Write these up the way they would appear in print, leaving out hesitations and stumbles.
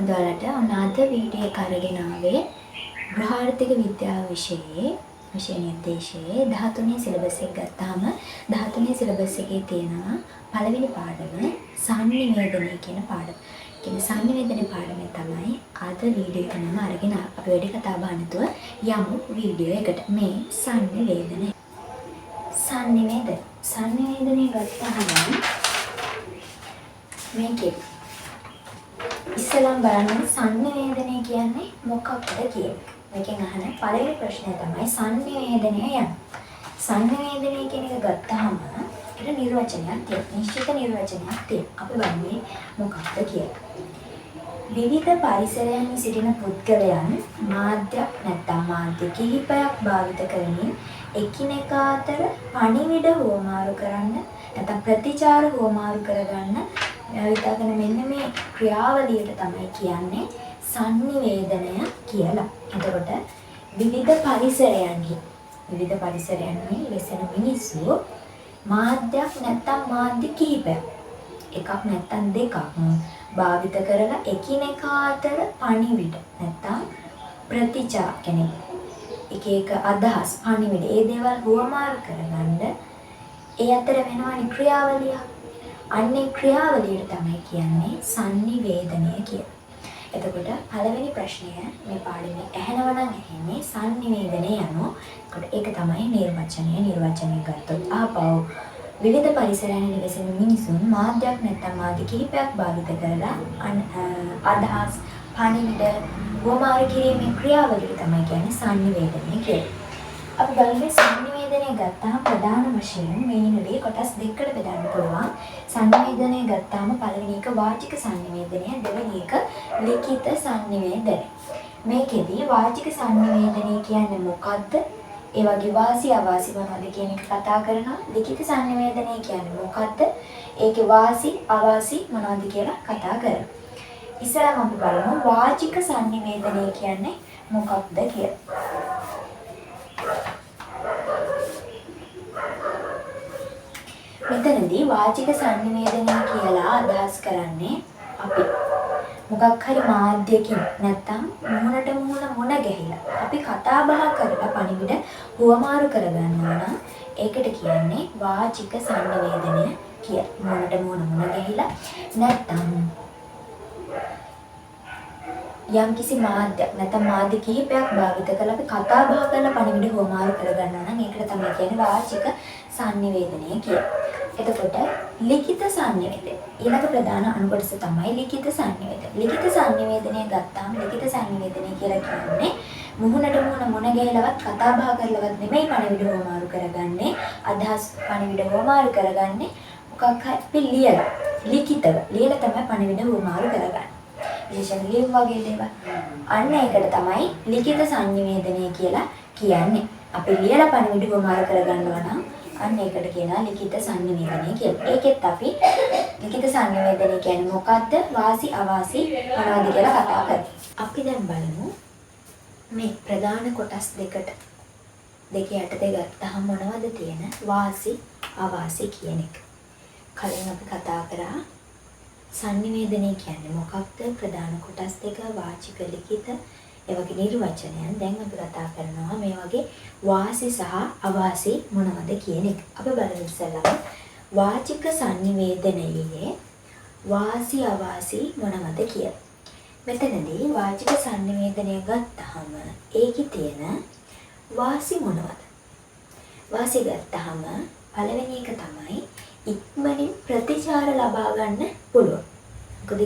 මන්දවලට අනාද video එක අරගෙන ආවේ ගෘහාර්ථික විද්‍යාව විෂයේ විෂය නිර්දේශයේ 13 සිලබස් එක ගත්තාම 13 සිලබස් එකේ තියෙනවා පළවෙනි පාඩම සංනිවේදනය කියන පාඩම. කියන සංනිවේදන පාඩමේ තමයි අද වීඩියෝ එක නම අරගෙන අපි වැඩි කතා බහ නැතුව යමු වීඩියෝ එකට. මේ සංනිවේදනය. සංනිවේදනය ගත්තාම මේකේ ඉස්සෙල්ලාම බලන්න සංනිවේදනය කියන්නේ මොකක්ද කියන එක. මේකෙන් අහන පළවෙනි ප්‍රශ්නය තමයි සංනිවේදනය යන්නේ. සංනිවේදනය කියන එක ගත්තාම ඒකට නිර්වචනයක් තියෙනවා. නිශ්චිත නිර්වචනයක් තියෙනවා. අපි බලන්නේ මොකක්ද කියලා. විවිධ පරිසරයන්හි සිටින පුද්ගලයන් මාධ්‍යයක් නැත්නම් මාධ්‍ය කිහිපයක් භාවිත කරමින් එකිනෙකා අතර පණිවිඩ හුවමාරු කරන්න නැත්නම් ප්‍රතිචාර හුවමාරු කරගන්න විතකන මෙන්න මේ ක්‍රියාවලියට තමයි කියන්නේ සංනිවේදනය කියලා. එතකොට විවිධ පරිසරයන්හි වෙසෙන මිනිස්සු මාධ්‍යයක් නැත්නම් මාධ්‍ය කිහිපයක් එකක් නැත්නම් දෙකක් භාවිත කරලා එකිනෙකා අතර පණිවිඩ නැත්නම් ප්‍රතිචාර කියන්නේ එක අදහස් පණිවිඩ ඒ දේවල් හුවමාරු කරගන්න ඒ අතර වෙනවනේ ක්‍රියාවලිය. අන්නේ ක්‍රියාවලියට තමයි කියන්නේ සංනිවේදනය කියලා. එතකොට පළවෙනි ප්‍රශ්නය මේ පාඩමේ ඇහෙනවා නම් ඇහෙන්නේ සංනිවේදනය යනවා. ඒක තමයි නිර්වචනය ගත්තොත් ආපහු විවිධ පරිසරයන්හි වෙසෙන මිනිසුන් මාධ්‍යයක් නැත්නම් මාධ්‍ය කිහිපයක් භාවිත කරලා අදහස් පණිවිඩ වමාරු කිරීමේ ක්‍රියාවලිය තමයි කියන්නේ සංනිවේදනය කියලා. අපි බලන්නේ සංනිවේදනය ගත්තාම ප්‍රධාන වශයෙන් මේනදී කොටස් දෙකකට බෙදන්න පුළුවන්. සංනිවේදනය ගත්තාම පළවෙනි එක වාචික සංනිවේදනය, දෙවෙනි එක ලිඛිත සංනිවේදනය. මේකෙදී වාචික සංනිවේදනය කියන්නේ මොකද්ද? ඒ වගේ වාසි අවාසි මොනවද කියන එක කතා කරනවා. ලිඛිත සංනිවේදනය කියන්නේ මොකද්ද? ඒකේ වාසි අවාසි මොනවද කියලා කතා කරනවා. ඉස්සරහම අපි බලමු වාචික සංනිවේදනය කියන්නේ මොකක්ද කියලා. මෙතනදී වාචික සංනිවේදනය කියලා අදහස් කරන්නේ අපි මොකක් හරි මාධ්‍යකින් නැත්තම් මුහුණට මුහුණ ගැහිලා අපි කතා බහ කරලා පණිවිඩ හුවමාරු කරගන්නවා නම් ඒකට කියන්නේ වාචික සංනිවේදනය කියලා. මුහුණට මුහුණ ගැහිලා නැත්තම් යම්කිසි මාධ්‍යයක් නැත්නම් මාධ්‍ය කිහිපයක් භාවිත කරලා අපි කතා බහ කරලා පණිවිඩ හුවමාරු කරගන්නවා නම් ඒකට තමයි කියන්නේ වාචික සංනිවේදනය කියලා. එතකොට ලිඛිත සංනිවේදනය ඊළඟ ප්‍රධාන අනුකොටස තමයි ලිඛිත සංනිවේදනය. ලිඛිත සංනිවේදනය ගත්තාම ලිඛිත සංනිවේදනය කියලා කියන්නේ මුහුණට මුහුණ ගැහිලවත් කතා බහ කරලවත් නෙමෙයි පණිවිඩ හුවමාරු කරගන්නේ. අදහස් පණිවිඩ හුවමාරු කරගන්නේ මොකක් හරි ලියලා ලිඛිතව ලියලා තමයි පණිවිඩ හුවමාරු කරගන්නේ. විශේෂයෙන් ලියුම් වගේ දේවල්. අන්න ඒකට තමයි ලිඛිත සංනිවේදනය කියලා කියන්නේ. අපි ලියලා පණිවිඩ හුවමාරු කරගන්නවා නම් අන්න ඒකට කියනවා ලිඛිත සංනිවේදනය කියලා. ඒකෙත් අපි ලිඛිත සංනිවේදනය කියන්නේ මොකද්ද? වාසි අවාසි මොනවද කියලා කතා කරමු. අපි දැන් බලමු මේ ප්‍රධාන කොටස් දෙකේ යටතේ ගත්තාම මොනවද තියෙන වාසි අවාසි කියන එක. කලින් අපි කතා කරා සංනිවේදනය කියන්නේ මොකක්ද? ප්‍රධාන කොටස් දෙක වාචික ලිඛිත ඒ වගේ නිර්වචනයන්. දැන් අපි කතා කරනවා මේ වගේ වාසි සහ අවාසි මොනවද කියන එක. අපි බලමු ඉස්සෙල්ලාම වාචික සංනිවේදනයේ වාසි අවාසි මොනවද කියලා. මෙතනදී වාචික සංනිවේදනය ගත්තාම ඒකේ තියෙන වාසි මොනවද? වාසි ගත්තාම පළවෙනි එක තමයි ඉක්මනින් ප්‍රතිචාර ලබා ගන්න පුළුවන්. මොකද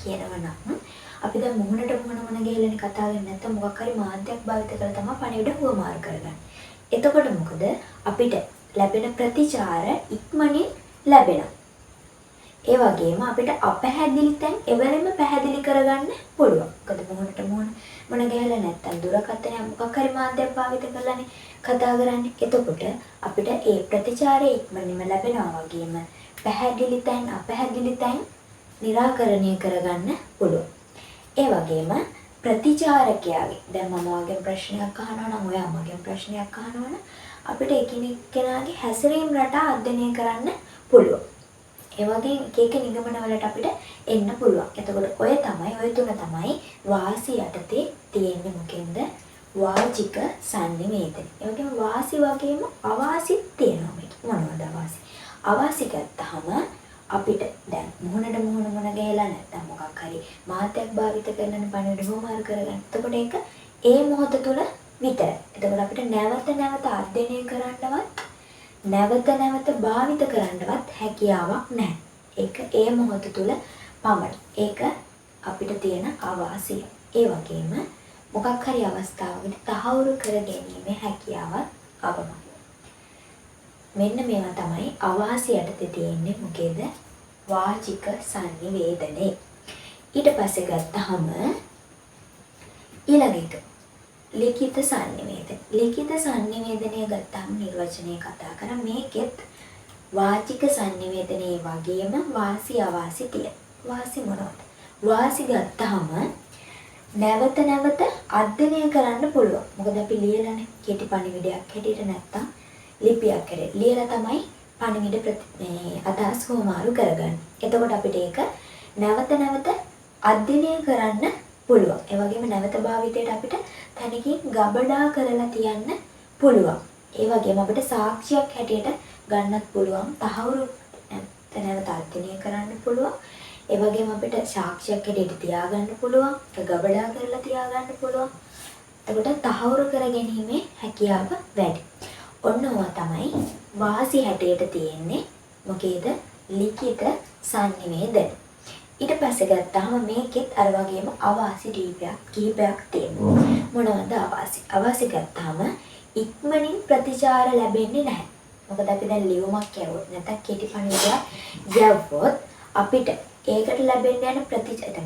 කියනවා නම් අපි දැන් මුහුණට මුහුණ ගහලානේ කතා කරන්නේ. නැත්නම් මොකක් හරි මාධ්‍යයක් භාවිත කරලා තමයි පණිවිඩ හුවමාරු කරගන්නේ. එතකොට මොකද අපිට ලැබෙන ප්‍රතිචාර ඉක්මනින් ලැබෙනවා. ඒ වගේම අපිට අපැහැදිලි තැන් එවලෙම පැහැදිලි කරගන්න පුළුවන්. මොකද මුහුණට මුහුණ ගහලා නැත්නම් දුරකථනය මොකක් හරි මාධ්‍යයක් භාවිත කරලානේ කතා කරන්නේ. එතකොට අපිට ඒ ප්‍රතිචාරය ඉක්මනින්ම ලැබෙනවා වගේම පැහැදිලි තැන් අපැහැදිලි තැන් निराකරණය කරගන්න පුළුවන්. ඒ වගේම ප්‍රතිචාරකයාගේ දැන් මම වගේ ප්‍රශ්නයක් අහනවා නම් ඔයා මගෙන් ප්‍රශ්නයක් අහනවා නම් අපිට එකිනෙකනාගේ හැසිරීම් රටා අධ්‍යයනය කරන්න පුළුවන්. ඒ වගේ එක එක නිගමන වලට අපිට එන්න පුළුවන්. එතකොට ඔය තුන තමයි වාසි යටතේ තියෙන්නේ මොකෙන්ද? වාචික සංනිවේදනය. ඒ වගේම වාසි වගේම අවාසිත් තියෙනවා මේක. මොනවද අවාසි? අවාසි ගත්තාම අපිට දැන් මොහොනට මොහොන ගහලා නැත්නම් මොකක් හරි මාතයක් භාවිත කරන පණිවිඩ හොමාරු කරගන්න. එතකොට ඒක ඒ මොහොත තුල විතරයි. එතකොට අපිට නැවත නැවත අධ්‍යයනය කරන්නවත් නැවත භාවිත කරන්නවත් හැකියාවක් නැහැ. ඒක ඒ මොහොත තුල පමණයි. ඒක අපිට තියෙන අවාසිය. ඒ වගේම මොකක් හරි අවස්ථාවකදී තහවුරු කර ගැනීමේ හැකියාවක් අවමයි. මෙන්න මේවා තමයි අවාසි යටතේ තියෙන්නේ මොකේද? වාචික සංනිවේදනේ. ඊට පස්සේ ගත්තාම ඊළඟ එක ලිඛිත සංනිවේදනය. ලිඛිත සංනිවේදනය ගත්තාම නිර්වචනය කතා කරා මේකෙත් වාචික සංනිවේදනයේ වගේම වාසි අවාසි තියෙන. වාසි මොනවද? වාසි ගත්තාම නැවත අධ්‍යයනය කරන්න පුළුවන්. මොකද අපි ලියලානේ කෙටි පණිවිඩයක් හැටියට නැත්තම් ලිපියක් හැටියට ලියලා තමයි පණිවිඩ අදහස් හොමාරු කරගන්නේ. එතකොට අපිට ඒක නැවත අධ්‍යයනය කරන්න පුළුවන්. ඒ වගේම නැවත භාවිතයට අපිට තැනකින් ගබඩා කරලා තියන්න පුළුවන්. ඒ වගේම අපිට සාක්ෂියක් හැටියට ගන්නත් පුළුවන්. තහවුරු නැවත අධ්‍යයනය කරන්න පුළුවන්. ඒ වගේම අපිට සාක්ෂියක් හැටියට තියාගන්න පුළුවන්. ඒක ගබඩා කරලා තියාගන්න පුළුවන්. එතකොට තහවුරු කර ගැනීමේ හැකියාව වැඩි. ඔන්න ඕවා තමයි වාසි හැටියට තියෙන්නේ මොකේද? ලිඛිත සංනිවේදනය. ඊට පස්සේ ගත්තාම මේකෙත් අර වගේම අවාසි කීපයක් තියෙනවා. මොනවද අවාසි? අවාසි ගත්තාම ඉක්මනින් ප්‍රතිචාර ලැබෙන්නේ නැහැ. මොකද අපි දැන් ලියුමක් යවුවොත් නැත්නම් කෙටි පණිවිඩයක් යවුවොත් අපිට ඒකට ලැබෙන්න යන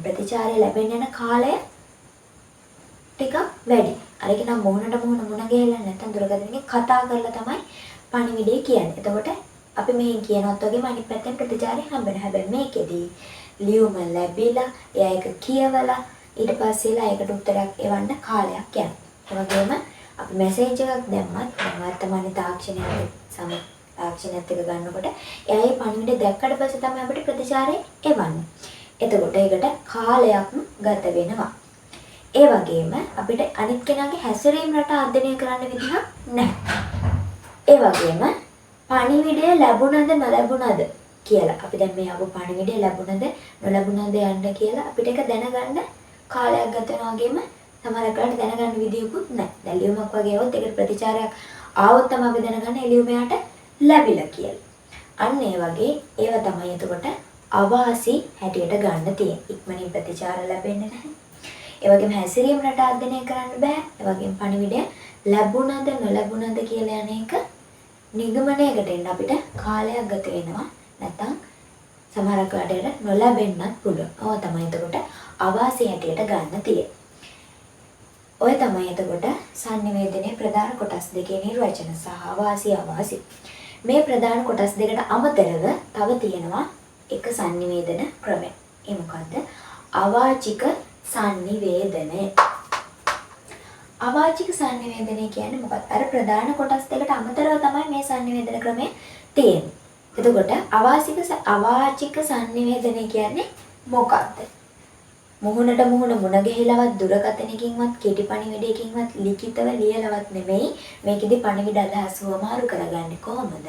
ප්‍රතිචාරය ලැබෙන්න යන කාලය ටිකක් වැඩි. අර ඒක නම් මොහොනට මොහොන ගහලා නැත්නම් දුරකථනයෙන් කතා කරලා තමයි පණිවිඩය කියන්නේ. එතකොට අපි මෙහෙන් කියනවත් වගේම අනිත් පැත්තෙන් ප්‍රතිචාරය හම්බෙනවා. හැබැයි මේකෙදී ලියුම ලැබිලා එයා ඒක කියවලා ඊට පස්සේලා ඒකට උත්තරයක් එවන්න කාලයක් යනවා. ඒ වගේම අපි මැසේජ් එකක් දැම්මත් වර්තමාන තාක්ෂණයත් එක්ක ගන්නකොට එයා මේ පණිවිඩය දැක්කට පස්සේ තමයි අපිට ප්‍රතිචාරය එවන්නේ. එතකොට ඒකට කාලයක් ගත වෙනවා. ඒ වගේම අපිට අනිත් කෙනාගේ හැසිරීම රට අධ්‍යයනය කරන්න විදිහක් නැහැ. ඒ වගේම පණිවිඩය ලැබුණද නොලැබුණද කියලා අපි දැන් මේ ආපු පණිවිඩය ලැබුණද නොලැබුණද යන්න කියලා අපිට ඒක දැනගන්න කාලයක් ගත වෙනවා වගේම සමහර කාලට දැනගන්න විදියකුත් නැහැ. දැන් ලියුමක් වගේ આવොත් ඒකට ප්‍රතිචාරයක් ආවොත් තමයි අපි දැනගන්නේ ලියුම යට ලැබිලා කියලා. අන්න ඒ වගේ ඒවා තමයි එතකොට අවාසි හැටියට ගන්න තියෙන්නේ. ඉක්මනින් ප්‍රතිචාර ලැබෙන්නේ නැහැ. ඒ වගේම හැසිරීම රට අධ්‍යයනය කරන්න බෑ. ඒ වගේම පණිවිඩය ලැබුණද නොලැබුණද කියලා යන එක නිගමනයකට එන්න අපිට කාලයක් ගත වෙනවා. නැත්තම් සමහර කාලයට නොලැබෙන්නත් පුළුවන්. ඔය තමයි එතකොට අවාසි හැටියට ගන්න තියෙන්නේ. ඔය තමයි එතකොට සංනිවේදනයේ ප්‍රධාන කොටස් දෙකේ නිර්වචන සහ අවාසි අවාසි. මේ ප්‍රධාන කොටස් දෙකට අමතරව තව තියෙනවා එක සංනිවේදන ක්‍රමයක්. ඒ මොකද්ද? අවාචික සංනිවේදනය. අවාචික සංනිවේදනය කියන්නේ මොකක්ද? අර ප්‍රධාන කොටස් දෙකට අමතරව තමයි මේ සංනිවේදන ක්‍රමය තියෙන්නේ. එතකොට අවාචික සංනිවේදනය කියන්නේ මොකක්ද? මුහුණට මුහුණ මුණ ගැහිලවත් දුරකථනකින්වත් කෙටි පණිවිඩයකින්වත් ලිඛිතව ලියලවත් නෙමෙයි මේකෙදි පණිවිඩ අදහස් වමාරු කරගන්නේ කොහොමද?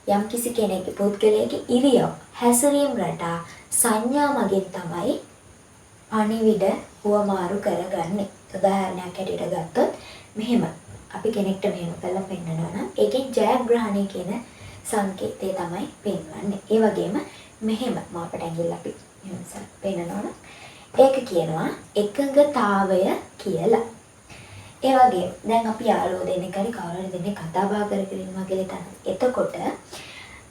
යම්කිසි කෙනෙක්ගේ පුද්ගලයාගේ ඉරියව් හැසිරීම රටා සංඥා මගින් තමයි පණිවිඩ වමාරු කරගන්නේ. උදාහරණයක් හැටියට ගත්තොත් මෙහෙම අපි කෙනෙක්ට මෙහෙම කළා පෙන්නනවා නම් ඒකෙන් ජයග්‍රහණය කියන සංකේතය තමයි පෙන්වන්නේ. ඒ වගේම මෙහෙම මාපට ඇඟිල්ල අපි මෙහෙම පෙන්නනවා නම් ඒක කියනවා එකඟතාවය කියලා. ඒ වගේ දැන් අපි යාළුවෝ දෙන්නෙක් හරි කවුරු හරි දෙන්නෙක් කතා බහ කරගෙන ඉන්නවා කියලා හිතන්න. එතකොට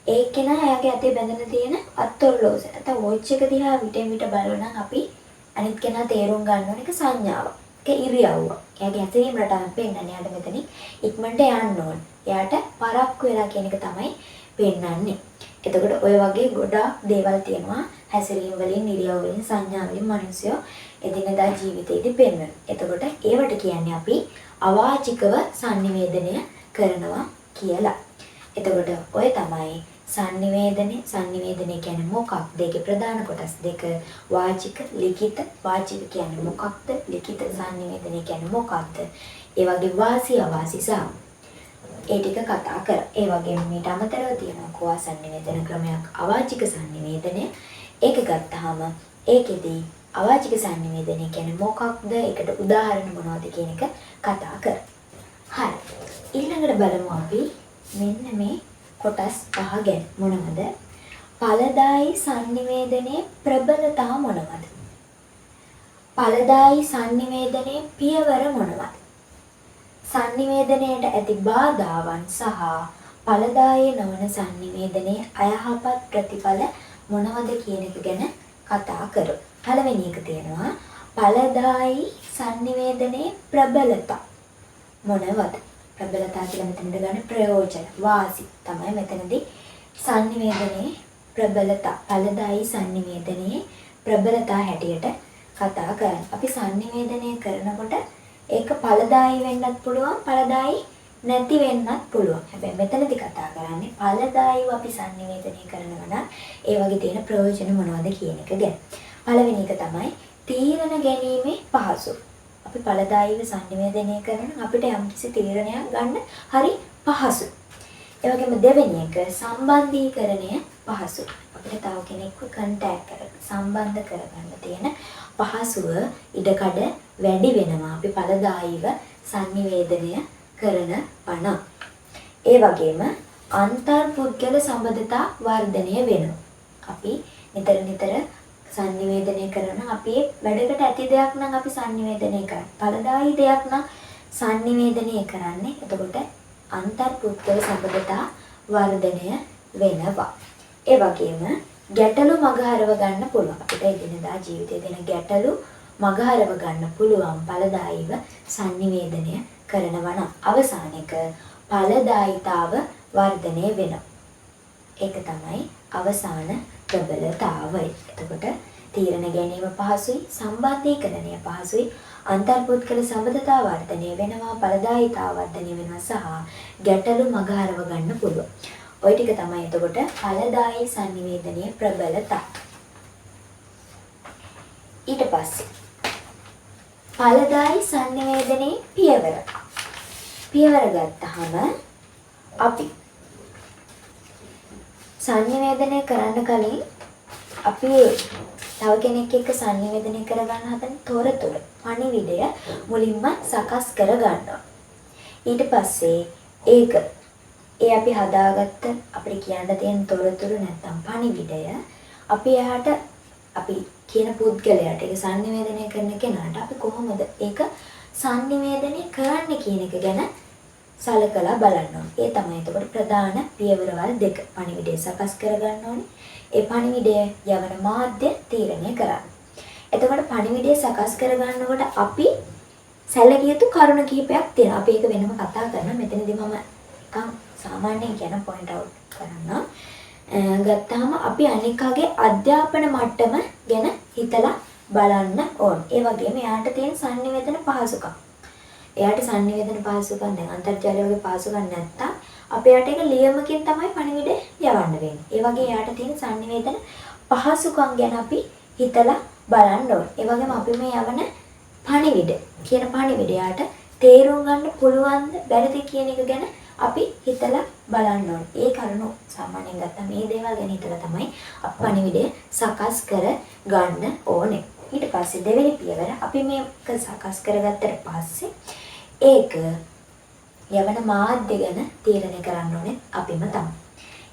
ඒ කෙනා එයාගේ අතේ බැඳලා තියෙන අත්ොල්ලෝස නැත්නම් වොච් එක දිහා විටෙන් විට බලනවා අපි අනිත් කෙනා තේරුම් ගන්න ඕන එක සංඥාවක්. ඒක ඉරියව්ව. එයාගේ හැසිරීම රටාවෙන් පෙන්නන්නේ. එයාට මෙතනින් ඉක්මනට යන්න ඕන. එයාට පරක්කු වෙලා කියන එක තමයි පෙන්නන්නේ. එතකොට ඔය වගේ ගොඩාක් දේවල් තියෙනවා හැසිරීම වලින්, ඉරියව් වලින්, සංඥා වලින් මිනිස්සු එදිනදා ජීවිතේදී පෙන්වන. එතකොට ඒවට කියන්නේ අපි අවාචිකව සංනිවේදනය කරනවා කියලා. එතකොට ඔය තමයි sannivedane කියන්නේ මොකක්ද? ඒකේ ප්‍රධාන කොටස් දෙක වාචික, ලිඛිත. වාචික කියන්නේ මොකක්ද? ලිඛිත sannivedane කියන්නේ මොකක්ද? ඒ වගේ වාසි අවාසි සහ ඒ ටික කතා කරා. ඒ වගේම මීට අමතරව තියෙනවා කෝවා sannivedana ක්‍රමයක් අවාචික sannivedane. ඒක ගත්තාම ඒකෙදී අවාචික sannivedane කියන්නේ මොකක්ද? ඒකට උදාහරණ මොනවද කියන එක කතා කරා. හරි. ඊළඟට බලමු අපි මෙන්න මේ කොටස් පහ ගැන. මොනවද? ඵලදායි sannivedane ප්‍රබලතා මොනවද? ඵලදායි sannivedane පියවර මොනවද? sannivedanයට ඇති බාධාවන් සහ ඵලදායි නොවන sannivedane අයහපත් ප්‍රතිඵල මොනවද කියන එක ගැන කතා කරමු. පළවෙනි එක තියෙනවා ඵලදායි sannivedane ප්‍රබලතා මොනවද? ප්‍රබලතා කියලා මෙතනට ගන්න ප්‍රයෝජන වාසි තමයි මෙතනදී sannivedane ප්‍රබලතා ඵලදායි sannivedane ප්‍රබලතා හැටියට කතා කරන්නේ. අපි sannivedane කරනකොට ඒක ඵලදායි වෙන්නත් පුළුවන් ඵලදායි නැති වෙන්නත් පුළුවන්. හැබැයි මෙතනදී කතා කරන්නේ ඵලදායිව අපි sannivedane කරනවා නම් ඒ වගේ තියෙන ප්‍රයෝජන මොනවද කියන එක ගැන. පළවෙනි එක තමයි තීරණ ගැනීමේ පහසු. අපි ඵලදායිව sannivedane කරනවා අපිට යම්කිසි තීරණයක් ගන්න හරි පහසු. ඒ වගේම දෙවෙනි එක සම්බන්ධීකරණය පහසු. අපිට තව කෙනෙක්ව කන්ටැක්ට් කරගන්න සම්බන්ධ කරගන්න තියෙන පහසුව ඉඩකඩ වැඩි වෙනවා අපි ඵලදායිව sannivedane කරන පණ. ඒ වගේම අන්තර්පුද්ගල සම්බන්ධතා වර්ධනය වෙනවා. අපි නිතර sannivedane කරන අපි වැඩකට ඇති දෙයක් නම් අපි sannivedane කරන්නේ. ඵලදායි දෙයක් නම් sannivedane කරන්නේ. එතකොට අන්තර්පුද්ගල සම්බන්ධතා වර්ධනය වෙනවා. ඒ වගේම ගැටලු මගහරව ගන්න පුළුවන්. අපිට එදිනදා ජීවිතයේ දෙන ගැටලු මගහරව ගන්න පුළුවන් ඵලදායිව sannivedane කරනවා නම් අවසාන එක ඵලදායිතාව වර්ධනය වෙනවා. ඒක තමයි අවසාන ප්‍රබලතාවය. එතකොට තීරණ ගැනීම පහසුයි, සම්බන්ධීකරණය පහසුයි, අන්තර්පුද්ගල සම්බන්ධතා වර්ධනය වෙනවා, ඵලදායිතාව වර්ධනය වෙනවා සහ ගැටලු මගහරව ගන්න පුළුවන්. ওই ටික තමයි එතකොට ඵලදායි sannivedane ප්‍රබලතා. ඊට පස්සේ ඵලදායි sannivedane පියවර. පියවර ගත්තාම අපි sannivedane කරන්න කලින් අපි තව කෙනෙක් එක්ක sannivedane කරගන්න හදන තොරතුරු පණිවිඩය මුලින්ම සකස් කර ගන්නවා. ඊට පස්සේ ඒක අපි හදාගත්ත අපිට කියන්න තියෙන තොරතුරු නැත්තම් පණිවිඩය අපි එහාට අපි කියන පුද්ගලයාට ඒක sannivedane කරන කෙනාට අපි කොහොමද ඒක sannivedane කරන්න කියන එක ගැන සලකලා බලන්න ඕනේ. ඒ තමයි එතකොට ප්‍රධාන පියවරවල් දෙක. පණිවිඩය සකස් කරගන්න ඕනේ. ඒ පණිවිඩය යවන මාධ්‍ය තීරණය කරන්න. එතකොට පණිවිඩය සකස් කරගන්නකොට අපි සැලකිය යුතු කරුණු කිහිපයක් තියෙනවා. අපි ඒක වෙනම කතා කරනවා. මෙතනදී මම නිකන් සාමාන්‍යයෙන් කියන පොයින්ට් අවුට් කරන්න. ගත්තාම අපි අනිකාගේ අධ්‍යාපන මට්ටම ගැන හිතලා බලන්න ඕන. ඒ වගේම එයාට තියෙන sannivedana පහසුකම්. එයාට sannivedana පහසුකම් දැන් අන්තර්ජාලය වගේ පහසුකම් නැත්තම් අපේට ඒක ලියමකින් තමයි පණිවිඩය යවන්න වෙන්නේ. ඒ වගේ එයාට තියෙන sannivedana පහසුකම් ගැන අපි හිතලා බලන්න ඕන. ඒ වගේම අපි මේ යවන පණිවිඩ කියන පණිවිඩයට තේරුම් ගන්න පුළුවන්ද බැරිද කියන එක ගැන අපි හිතලා බලන්න ඕන. ඒ කරුණු සාමාන්‍යයෙන් ගත්තා මේ දේවල් ගැන හිතලා තමයි අපි පණිවිඩය සකස් කර ගන්න ඕනේ. ඊට පස්සේ දෙවෙනි පියවර අපි මේක සකස් කරගත්තට පස්සේ ඒක යවන මාධ්‍ය ගැන තීරණය කරන්න ඕනේ අපිම තමයි.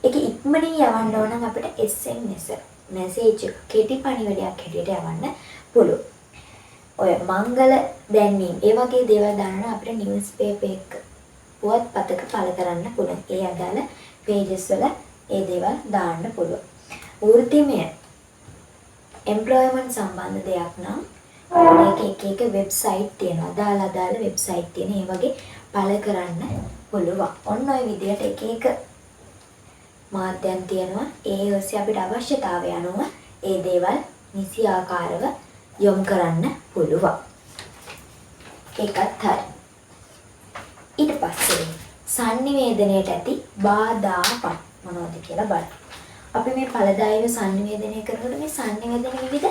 ඒක ඉක්මනින් යවන්න ඕන නම් අපිට SMS මැසේජ් කෙටි පණිවිඩයක් හැටියට යවන්න පුළුවන්. ඔය මංගල දැන්වීම ඒ වගේ දේවල් දාන්න අපිට නිවුස් පේපර් එක පුවත්පතක පළ කරන්න පුළුවන්. ඒ අදාළ pages වල ඒ දේවල් දාන්න පුළුවන්. වෘත්තිමය employment සම්බන්ධ දෙයක් නම් එක වෙබ්සයිට් තියෙනවා. අදාළ වෙබ්සයිට් තියෙන ඒ වගේ පළ කරන්න පුළුවන්. ඔන්න ඔය විදිහට එක මාධ්‍යයන් තියෙනවා. ඒ ඔස්සේ අපිට අවශ්‍යතාවය අනුව ඒ දේවල් නිසි ආකාරව යොමු කරන්න පුළුවන්. ඒකත් හරි. ඊට පස්සේ sannivedanයට ඇති බාධාපත්. මොනවද කියලා බලන්න. අපි මේ ඵලදායීව sannivedanaya කරනකොට මේ sannivedana විවිධ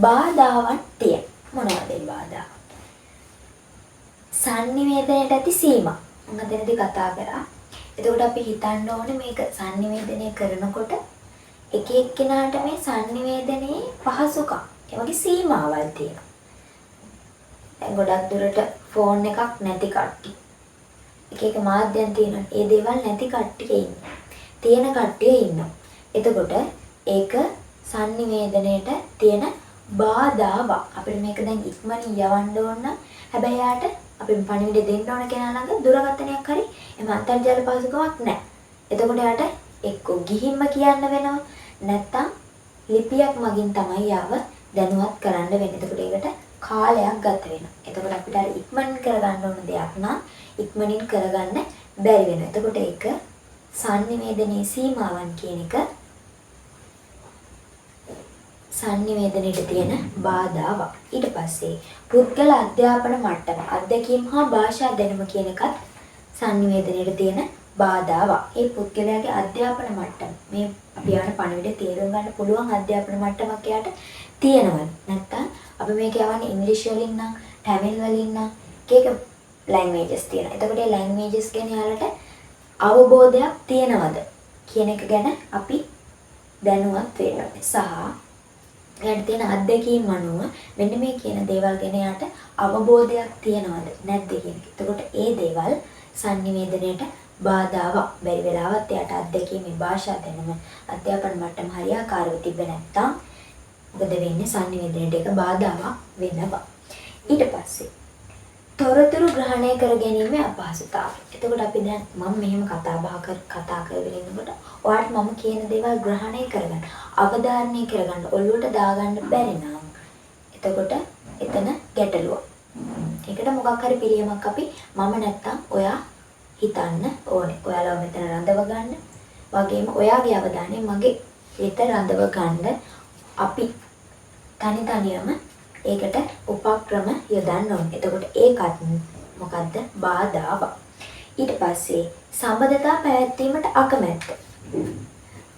බාධාවන් තියෙනවා. මොනවද ඒ බාධා? sannivedanයට ඇති සීමා. මම දැනදී කතා කරා. එතකොට අපි හිතන්න ඕනේ මේක sannivedanaya කරනකොට එක එක්කෙනාට මේ sannivedanයේ පහසුකම් ඒ වගේ සීමාවල් තියෙනවා. දැන් ගොඩක් දුරට ෆෝන් එකක් නැති කට්ටිය. එක එක මාධ්‍යයන් තියෙනවා. ඒ දේවල් නැති කට්ටිය ඉන්නවා. තියෙන කට්ටිය ඉන්නවා. එතකොට ඒක sannivedanයට තියෙන බාධාවක්. අපිට මේක දැන් ඉක්මනින් යවන්න ඕන නම් හැබැයි යාට අපි පණිවිඩ දෙන්න ඕන කෙනා ළඟ දුරකථනයක් හරි එම අන්තර්ජාල පහසුකමක් නැහැ. එතකොට යාට එක්ක ගිහින්ම කියන්න වෙනවා නැත්තම් ලිපියක් මගින් තමයි යාව දැනුවත් කරන්න වෙන්නේ. එතකොට ඒකට කාලයක් ගත වෙනවා. එතකොට අපිට අර ඉක්මනින් කරගන්න ඕන දෙයක් නම් ඉක්මනින් කරගන්න බැරි වෙනවා. එතකොට ඒක sannivedanයේ සීමාවන් කියන එක sannivedanයට තියෙන බාධාවක්. ඊට පස්සේ පුද්ගල අධ්‍යාපන මට්ටම අධ්‍යක්ීම් හා භාෂා දැනුම කියන එකත් sannivedanයට තියෙන බාධාවක්. ඒ පුද්ගලයාගේ අධ්‍යාපන මට්ටම මේ අපි යාට පණිවිඩ තේරුම් ගන්න පුළුවන් අධ්‍යාපන මට්ටමක් යාට තියෙනවද? නැත්නම් අපි මේක යවන්නේ ඉංග්‍රීසි වලින් නම්, තමිල් වලින් නම් කීක ලැන්ග්වේජස් තියෙනවා. එතකොට මේ ලැන්ග්වේජස් ගැන යාලට අවබෝධයක් තියෙනවද කියන එක ගැන අපි දැනුවත් වෙන්න ඕනේ. සහ යාට තියෙන අත්දැකීම් අනුව මෙන්න මේ කියන දේවල් ගැන යාට අවබෝධයක් තියෙනවද නැද්ද කියන එක. එතකොට ඒ දේවල් sannivedanයට බාධාවක්. බැරි වෙලාවත් යාට අත්දැකීමේ භාෂා දැනුම අධ්‍යාපන මට්ටම හරියාකාරව තිබෙ නැත්නම් මොකද වෙන්නේ? sannivedanයට ඒක බාධාවක් වෙනවා. ඊට පස්සේ තොරතුරු ග්‍රහණය කර ගැනීමේ අපහසුතාවය. එතකොට අපි දැන් මම මෙහෙම කතා කරගෙන ඉන්නකොට ඔයාලට මම කියන දේවල් ග්‍රහණය කරගන්න, අවධාරණය කරගන්න, ඔළුවට දාගන්න බැරි නම් එතකොට එතන ගැටලුවක්. ඒකට මොකක් හරි පිළියමක් අපි මම නැත්තම් ඔයා හිතන්න ඕනේ. ඔයාලා මෙතන රඳව ගන්න. වගේම ඔයාගේ අවධානය මගේ හිත රඳව ගන්න අපි තනියම ඒකට උපක්‍රම යොදන්න ඕනේ. එතකොට ඒකත් මොකද්ද? බාධාවක්. ඊට පස්සේ සම්බන්ධතා පැවැත්වීමට අකමැත්ත.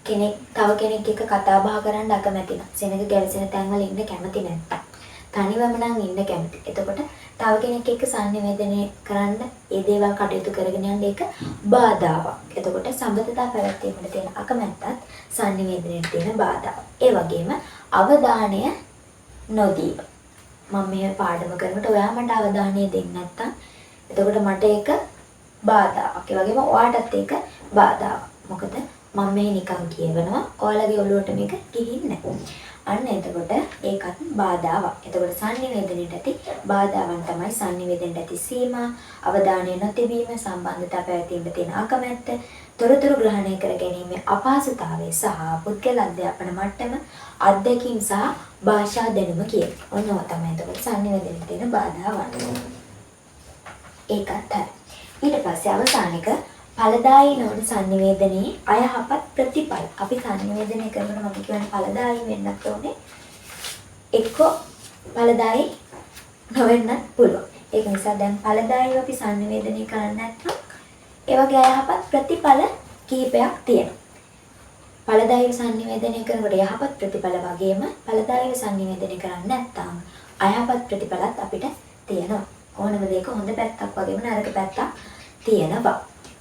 කෙනෙක් තව කෙනෙක් එක්ක කතා බහ කරන්න අකමැති නම්, සෙනඟ ගැවසෙන තැන්වල ඉන්න කැමති නැත්තම්, තනිවම නම් ඉන්න කැමති. එතකොට තව කෙනෙක් එක්ක sannivedanaya කරන්න, ඒ දේවල් කටයුතු කරගෙන යන්න ඒක බාධාවක්. එතකොට සම්බන්ධතා පැවැත්වීමට තියෙන අකමැත්තත් sannivedanයට තියෙන බාධාවක්. ඒ වගේම අවධානය නොදීම. මම මේ පාඩම කරනකොට ඔයා මට අවධානය දෙන්නේ නැත්තම් එතකොට මට ඒක බාධාවක්. ඒ වගේම ඔයාටත් ඒක බාධාවක්. මොකද මම මේ නිකන් කියවනවා ඔයාලගේ ඔළුවට මේක ගිහින්නේ නැහැ. අන්න එතකොට ඒකත් බාධාවක්. එතකොට sannivedanයට ඇති බාධාවන් තමයි sannivedanයට ඇති සීමා, අවධානය නොතිබීම, සම්බන්ධතා පැවැත්වීමට තියෙන අකමැත්ත, තොරතුරු ග්‍රහණය කර ගැනීමේ අපහසුතාවය සහ පුද්ගල අධ්‍යාපන මට්ටම, අධ්‍යක්ීම් සහ භාෂා දැනුම කියන. ඔන්නව තමයි එතකොට sannivedanයට තියෙන බාධාවන්. ඒකත් හරි. ඊට පස්සේ අවසානික ඵලදායී නොවන sannivedanයේ අයහපත් ප්‍රතිඵල. අපි sannivedanaya කරනකොට මම කියන්නේ ඵලදායී වෙන්නත් ඕනේ. එක්ක ඵලදායී නොවෙන්නත් පුළුවන්. ඒක නිසා දැන් ඵලදායීව අපි sannivedanaya කරන්නේ නැත්නම් ඒ වගේ අයහපත් ප්‍රතිඵල කිහිපයක් තියෙනවා. ඵලදායීව sannivedanaya කරනකොට යහපත් ප්‍රතිඵල වගේම ඵලදායීව sannivedanaya කරන්නේ නැත්නම් අයහපත් ප්‍රතිඵලත් අපිට තියෙනවා. ඕනම දෙයක හොඳ පැත්තක් වගේම නරක පැත්තක් තියෙනවා.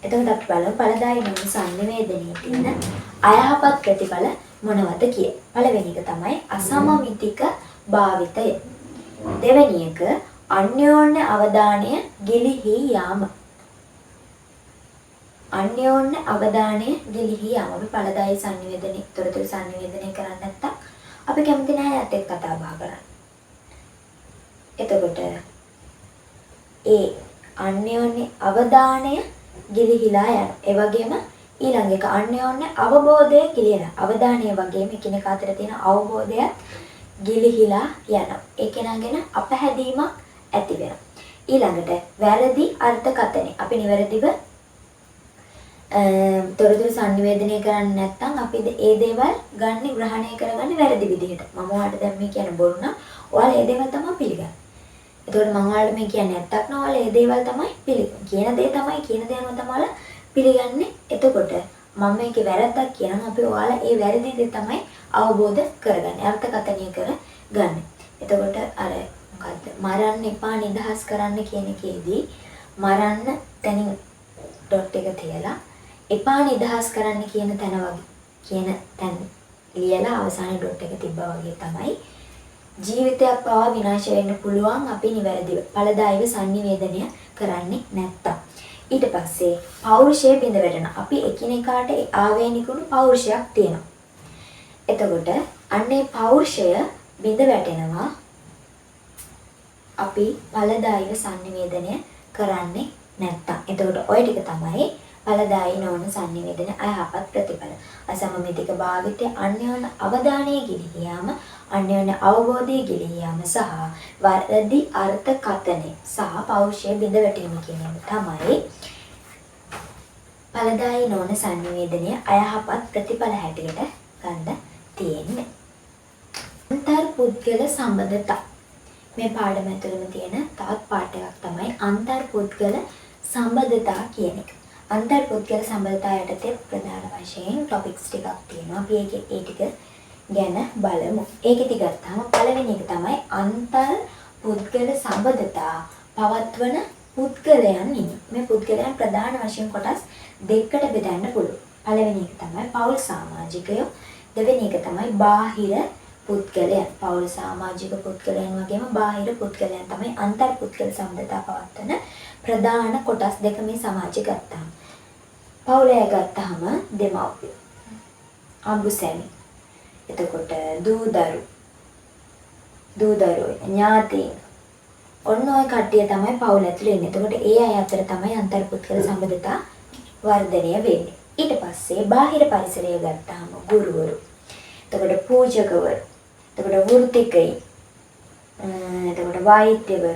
එතකොට අපි බලමු ඵලදායී නොවන sannivedanයේ තියෙන අයහපත් ප්‍රතිඵල මොනවද කියලා. පළවෙනි එක තමයි අසමමිතික භාවිතය. දෙවෙනි එක අන්‍යෝන්‍ය අවධානය ගිලිහි යාම. අන්‍යෝන්‍ය අවධානය ගිලිහි යාම. අපි ඵලදායී sannivedanයේ තොරතුරු sannivedanaya කරන්නේ නැත්තම් අපි කැමති නැහැ යත් එක්ක කතා බහ කරන්න. එතකොට ඒ අන්‍යෝන්‍ය අවධානය ගිලිහිලා යන. ඒ වගේම ඊළඟ එක අන්‍යෝන්‍ය අවබෝධය කියලා. අවධානය වගේම එකිනෙක අතර තියෙන අවබෝධය ගිලිහිලා යනවා. ඒ කෙනාගෙන අපහැදීමක් ඇති වෙනවා. ඊළඟට වැරදි අර්ථකථනය. අපි නිවැරදිව තොරතුරු sannivedanaya කරන්නේ නැත්නම් අපි ඒ දේවල් ගන්න ග්‍රහණය කරගන්නේ වැරදි විදිහට. මම ඔයාලට දැන් මේ කියන බොරු නම් ඔයාලා ඒ දේවල් තමයි පිළිගන්නේ. එතකොට මම ඔයාලට මේ කියන්නේ නැත්තක් නෝ ඔයාලා ඒ දේවල් තමයි පිළිගන්නේ. කියන දේ තමයි කියන දේ අනුව තමයි ඔයාලා පිළිගන්නේ. එතකොට මම මේකේ වැරද්දක් කියනවා අපි ඔයාලා ඒ වැරදි දේ තමයි අවබෝධ කරගන්නේ. අර්ථකථනය කරගන්නේ. එතකොට අර මොකද්ද? මරන්න එපා නිදහස් කරන්න කියන එකේදී මරන්න තැනින් ඩොට් එක තියලා එපා නිදහස් කරන්න කියන තැන වගේ කියන තැන ලියලා අවසානයේ ඩොට් එක තිබ්බා වගේ තමයි ජීවිතයක් පවා විනාශ වෙන්න පුළුවන් අපි නිවැරදිව ඵලදායීව sannivedanaya කරන්නේ නැත්තම්. ඊට පස්සේ පෞරුෂය බිඳ වැටෙන. අපි එකිනෙකාට ආවේනිකුණු පෞරුෂයක් තියෙනවා. එතකොට අන්නේ පෞරුෂය බිඳ වැටෙනවා අපි ඵලදායීව sannivedanaya කරන්නේ නැත්තම්. එතකොට ওই ටික තමයි ඵලදායී නොවන sannivedana අයහපත් ප්‍රතිඵල. අසමමිතික භාවිතය අන්‍යෝන්‍ය අවධානයේ ගිලිහියාම අන්‍යෝන්‍ය අවබෝධයේ ගිලිහියාම සහ වර්ධි අර්ථකථනය සහ පෞරුෂය බිඳ වැටීම කියන තමයි ඵලදායී නොවන sannivedana අයහපත් ප්‍රතිඵල හැටියට ගන්න තියෙන්නේ. අන්තර් පුද්ගල සම්බන්ධතා මේ පාඩම ඇතුළේම තියෙන තවත් පාඩයක් තමයි අන්තර් පුද්ගල සම්බන්ධතා කියන එක. අන්තර් පුද්ගල සම්බන්ධතා යටතේ ප්‍රධාන වශයෙන් ටොපික්ස් ටිකක් තියෙනවා. අපි ඒ ටික ගැන බලමු. ඒකෙදි ගත්තාම පළවෙනි එක තමයි අන්තර් පුද්ගල සම්බන්ධතා පවත්වන පුද්ගලයන් ඉන්නේ. මේ පුද්ගලයන් ප්‍රධාන වශයෙන් කොටස් දෙකකට බෙදන්න පුළුවන්. පළවෙනි එක තමයි පෞල් සමාජිකයෝ. දෙවෙනි එක තමයි බාහිර පුද්ගලයන්. පෞල් සමාජික පුද්ගලයන් වගේම බාහිර පුද්ගලයන් තමයි අන්තර් පුද්ගල සම්බන්ධතා පවත්වන ප්‍රධාන කොටස් දෙක මේ සමාජය ගත්තාම. පෞලය ගත්තාම දෙමව්පියෝ. අඹුසැමි. එතකොට දූදරු ඥාතීන්. ඔන්න ඔය කට්ටිය තමයි පෞල ඇතුලේ ඉන්නේ. එතකොට ඒ අය අතර තමයි අන්තර් පුද්ගල සම්බන්ධතා වර්ධනය වෙන්නේ. ඊට පස්සේ බාහිර පරිසරය ගත්තාම ගුරුවරු. එතකොට පූජකවරු. එතකොට වෘත්තිකයි. එතකොට වෛද්‍යවරු.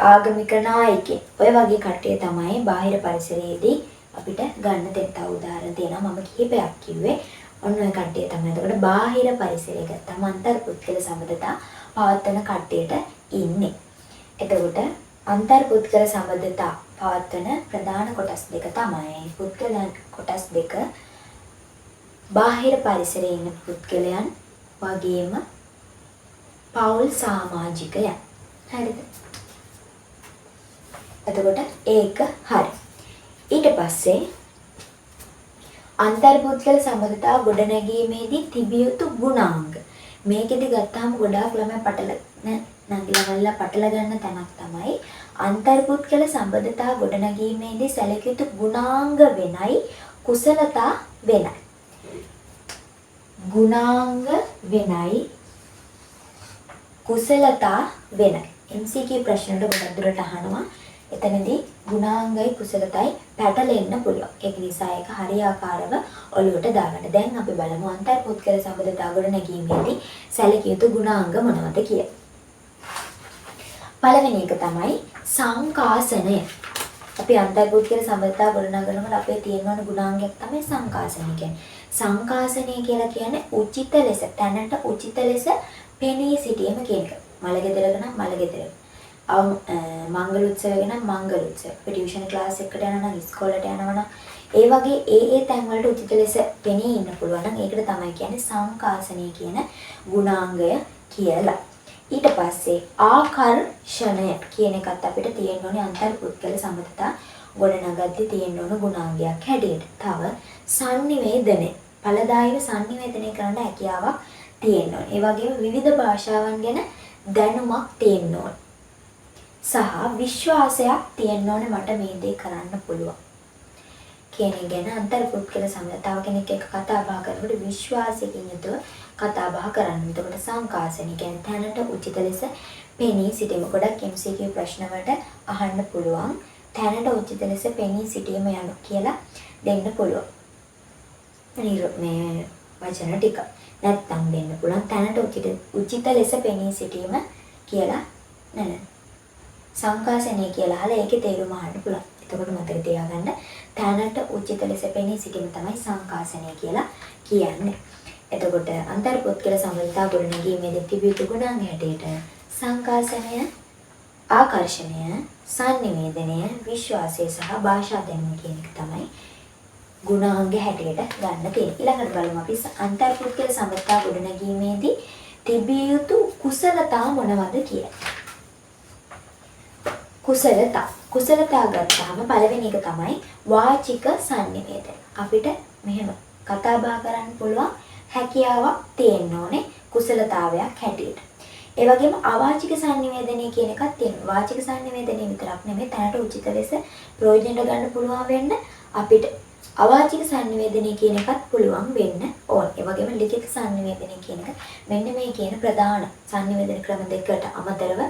ආගමික නායකයන්. ඔය වගේ කට්ටිය තමයි බාහිර පරිසරයේදී අපිට ගන්න දෙන්න උදාහරණ දෙනවා. මම කිහිපයක් කිව්වේ. ඔන්න ඔය කට්ටිය තමයි. එතකොට බාහිර පරිසරය ගත්තාම අන්තර් පුද්ගල සම්බන්ධතා පවත්වන කට්ටියට ඉන්නේ. එතකොට අන්තර් පුද්ගල සම්බන්ධතා පවත්වන ප්‍රධාන කොටස් දෙක තමයි පුද්ගලයන් කොටස් දෙක බාහිර පරිසරයේ ඉන්න පුද්ගලයන් වගේම පෞල් සමාජිකයන්. හරිද? එතකොට ඒක හරි. ඊට පස්සේ අන්තර් පුද්ගල සම්බන්ධතා ගොඩනැගීමේදී තිබිය යුතු ගුණාංග. මේකෙදි ගත්තාම ගොඩාක් ළමයි නංගිලා පටල ගන්න තැනක් තමයි අන්තර් පුද්ගල සම්බන්ධතා ගොඩනැගීමේදී සැලකිය යුතු ගුණාංග වෙනයි කුසලතා වෙනයි. ගුණාංග වෙනයි කුසලතා වෙනයි. MCQ ප්‍රශ්න වලට ගොඩක් දුරට අහනවා. එතනදී ගුණාංගයි කුසලතයි පැටලෙන්න පුළුවන්. ඒක නිසා ඒක හරියාකාරව ඔලුවට දාගන්න. දැන් අපි බලමු අන්තර් පුද්ගල සම්බන්ධතා ගොඩනැගීමේදී සැලකිය යුතු ගුණාංග මොනවද කියලා. පළවෙනි එක තමයි සංකාසනය. අපි අන්තර් පුද්ගල සම්බන්ධතා ගොඩනගනකොට අපේ තියෙන ගුණාංගයක් තමයි සංකාසනය කියන්නේ. සංකාසනය කියලා කියන්නේ උචිත ලෙස තැනට උචිත ලෙස පෙනී සිටීම කියන එක. මලගෙදරක නම් මලගෙදරක. මංගල උත්සවයක නම් මංගල උත්සව. අපි ටියුෂන් ක්ලාස් එකකට යනවා නම් ඉස්කෝලේට යනවා නම් ඒ වගේ ඒ තැන් වලට උචිත ලෙස පෙනී ඉන්න පුළුවන් නම් ඒකට තමයි කියන්නේ සංකාසනය කියන ගුණාංගය කියලා. ඊට පස්සේ ආකර්ෂණය කියන එකත් අපිට තියෙන්න ඕනේ අන්තර් පුද්ගල සම්බන්ධතා ගොඩනගද්දී තියෙන්න ඕන ගුණාංගයක් හැටියට. තව sannivedana ඵලදායීව sannivedana කරන්න හැකියාවක් තියෙන්න ඕනේ. ඒ වගේම විවිධ භාෂාවන් ගැන දැනුමක් තියෙන්න ඕනේ. සහ විශ්වාසයක් තියෙන්න ඕනේ මට මේ දේ කරන්න පුළුවන්. කියන ගැන අන්තර් පුද්ගල සම්බන්ධතාව කෙනෙක් එක්ක කතා බහ කරනකොට විශ්වාසයෙන් යුතුව කතා බහ කරන්න. එතකොට සංකාසනය කියන්නේ තැනට උචිත ලෙස පෙනී සිටීම. ගොඩක් MCQ ප්‍රශ්න වලට අහන්න පුළුවන්. තැනට උචිත ලෙස පෙනී සිටීම යන කියලා දෙන්න පුළුවන්. මේ වචන ටික නැත්තම් දෙන්න පුළුවන්. තැනට උචිත ලෙස පෙනී සිටීම කියලා නේද? සංකාසනය කියලා අහලා ඒකේ තේරුම අහන්න පුළුවන්. එතකොට මතක තියාගන්න තැනට උචිත ලෙස පෙනී සිටීම තමයි සංකාසනය කියලා කියන්නේ. එතකොට අන්තර් පුද්ගල සම්බන්ධතා ගොඩනැගීමේදී තිබිය යුතු ගුණාංග හැටියට සංකාසනය, ආකර්ෂණය, sannivedana, විශ්වාසය සහ භාෂා දැනුම කියන එක තමයි ගුණාංග හැටියට ගන්න තියෙනවා. ඊළඟට බලමු අපි අන්තර්පුද්ගල සම්බන්ධතා ගොඩනැගීමේදී තිබිය යුතු කුසලතා මොනවද කියලා. කුසලතා ගත්තාම පළවෙනි එක තමයි වාචික සංනිවේදනය. අපිට මෙහෙම කතා බහ කරන්න පුළුවන් හැකියාවක් තියෙන්න ඕනේ කුසලතාවයක් හැටියට. ඒ වගේම අවාචික සංනිවේදනය කියන එකක් තියෙනවා. වාචික සංනිවේදනය විතරක් නෙමෙයි තැනට උචිත ලෙස ප්‍රයෝජන ගන්න පුළුවන් වෙන්න අපිට අවාචික සංනිවේදනය කියන එකත් පුළුවන් වෙන්න ඕනේ. ඒ වගේම ලිඛිත සංනිවේදනය කියන එක මෙන්න මේ කියන ප්‍රධාන සංනිවේදන ක්‍රම දෙකට අමතරව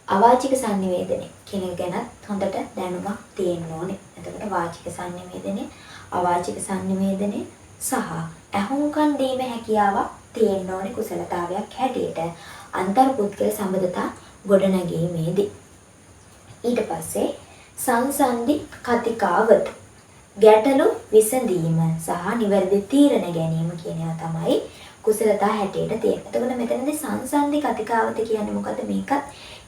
අවාචික සංනිවේදනය කියන එක ගැනත් හොඳට දැනුමක් තියෙන්න ඕනේ. එතකොට වාචික සංනිවේදනය, අවාචික සංනිවේදනය සහ අහුම්කන් දීම හැකියාවක් තියෙන්න ඕනේ කුසලතාවයක් හැටියට අන්තර්පුද්ගල සම්බන්ධතා ගොඩනැගීමේදී. ඊට පස්සේ සංසන්දි කතිකාවත ගැටලු විසඳීම සහ නිවැරදි තීරණ ගැනීම කියන ඒවා තමයි කුසලතා හැටියට තියෙන්නේ. එතකොට මෙතනදී සංසන්දි කතිකාවත කියන්නේ මොකද? මේකත්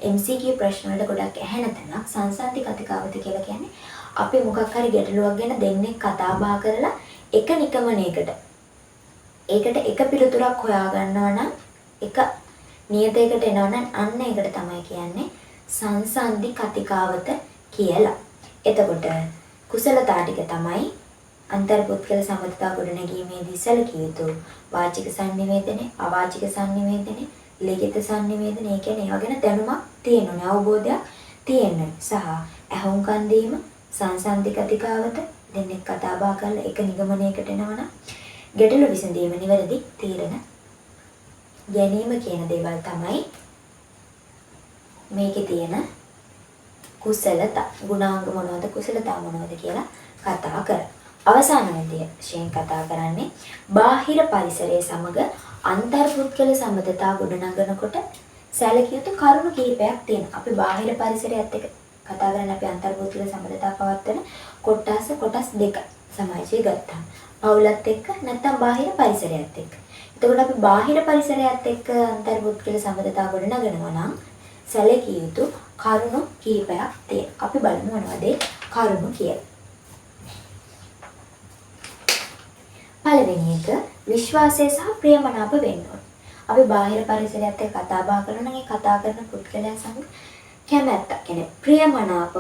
MCQ ප්‍රශ්න වලට ගොඩක් ඇහෙන තැනක්. සංසන්දි කතිකාවත කියලා කියන්නේ අපි මොකක් හරි ගැටලුවක් ගැන දෙන්නේ කතා බහ කරලා එක නිගමනයකට ඒකට එක පිළිතුරක් හොයා ගන්නවා නම් එක නියතයකට එනවා නම් අන්න ඒකට තමයි කියන්නේ සංසන්දි කතිකාවත කියලා. එතකොට කුසලතා ටික තමයි අන්තර්පුද්ගල සම්බන්ධතා ගොඩනැගීමේදී සැලකිය යුතු වාචික සංනිවේදනය, අවාචික සංනිවේදනය, ලිඛිත සංනිවේදනය. ඒ කියන්නේ ඒවා ගැන දැනුමක් තියෙන්න ඕනේ, අවබෝධයක් තියෙන්න සහ අහුම්කන් දීම, සංසන්දි කතිකාවත දෙන්නෙක් කතා බහ කරලා එක නිගමනයකට එනවනම් ගැටලු විසඳීම, නිවැරදි තීරණ ගැනීම කියන දේවල් තමයි මේකේ තියෙන කුසලතා. ගුණාංග මොනවද, කුසලතා මොනවද කියලා කතා කරා. අවසාන වශයෙන් කතා කරන්නේ බාහිර පරිසරයේ සමග අන්තර්පුද්ගල සම්බන්ධතා ගොඩනගනකොට සැලකිය යුතු කරුණු කිහිපයක් තියෙනවා. අපි බාහිර පරිසරයත් එක්ක කතා කරන්නේ අපි අන්තර්පුද්ගල සම්බන්ධතා පවත්වන කොටස් දෙක සමාජයේ ගත්තාම. පවුලත් එක්ක නැත්නම් බාහිර පරිසරයත් එක්ක. එතකොට අපි බාහිර පරිසරයත් එක්ක අන්තර්පුද්ගල සම්බන්ධතා ගොඩනගනවා නම් සැලකිය යුතු කරුණු කිහිපයක් තියෙනවා. අපි බලමු මොනවද ඒ කරුණු කියලා. පළවෙනි එක විශ්වාසය සහ ප්‍රියමනාප වෙන්න ඕනේ. අපි බාහිර පරිසරයත් එක්ක කතා බහ කරනවා නම් ඒ කතා කරන පුද්ගලයා සමග කැමැත්ත කියන්නේ ප්‍රියමනාපව